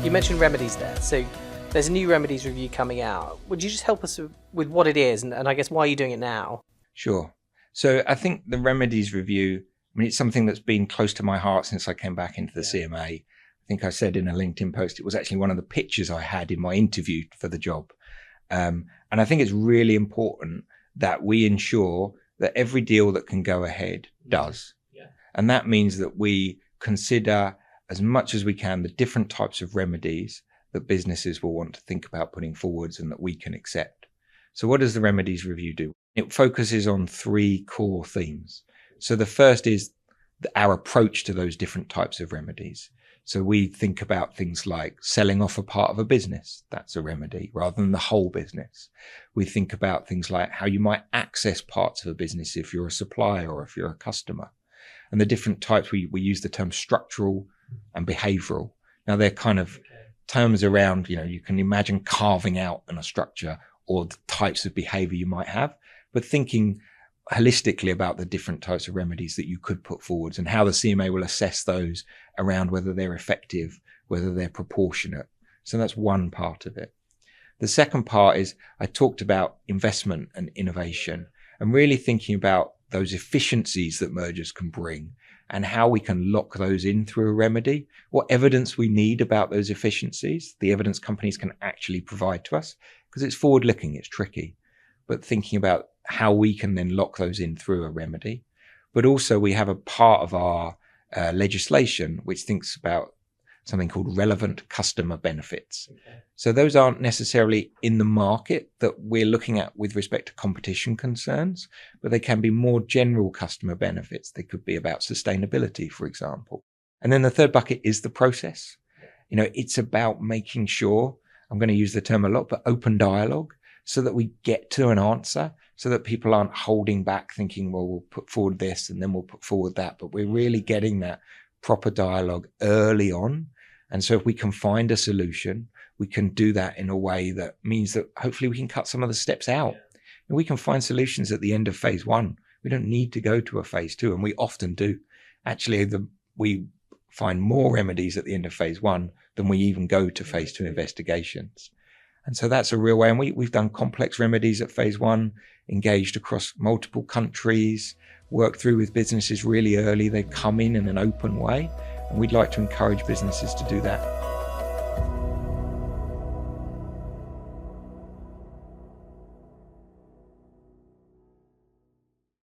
You mentioned remedies there. So there's a new remedies review coming out. Would you just help us with what it is and I guess why are you doing it now? Sure. So I think the remedies review, it's something that's been close to my heart since I came back into the CMA. I think I said in a LinkedIn post, it was actually one of the pictures I had in my interview for the job. And I think it's really important that we ensure that every deal that can go ahead does. Yeah. And that means that we consider as much as we can the different types of remedies that businesses will want to think about putting forwards and that we can accept. So what does the remedies review do? It focuses on three core themes. So the first is our approach to those different types of remedies. So we think about things like selling off a part of a business. That's a remedy rather than the whole business. We think about things like how you might access parts of a business if you're a supplier or if you're a customer. And the different types, we use the term structural and behavioral. Now they're kind of terms around, you can imagine carving out in a structure or the types of behavior you might have, but thinking holistically about the different types of remedies that you could put forwards and how the CMA will assess those around whether they're effective, whether they're proportionate. So that's one part of it. The second part is I talked about investment and innovation and really thinking about those efficiencies that mergers can bring and how we can lock those in through a remedy, what evidence we need about those efficiencies, the evidence companies can actually provide to us, because it's forward-looking, it's tricky, but thinking about how we can then lock those in through a remedy. But also we have a part of our legislation which thinks about something called relevant customer benefits. Okay. So those aren't necessarily in the market that we're looking at with respect to competition concerns, but they can be more general customer benefits. They could be about sustainability, for example. And then the third bucket is the process. It's about making sure, I'm going to use the term a lot, but open dialogue, so that we get to an answer, so that people aren't holding back thinking, well, we'll put forward this and then we'll put forward that, but we're really getting that proper dialogue early on. And so if we can find a solution, we can do that in a way that means that hopefully we can cut some of the steps out. And we can find solutions at the end of phase one. We don't need to go to a phase two, and we often do. Actually, we find more remedies at the end of phase one than we even go to phase two investigations. And so that's a real way. And we've done complex remedies at phase one, engaged across multiple countries, worked through with businesses really early. They've come in an open way. And we'd like to encourage businesses to do that.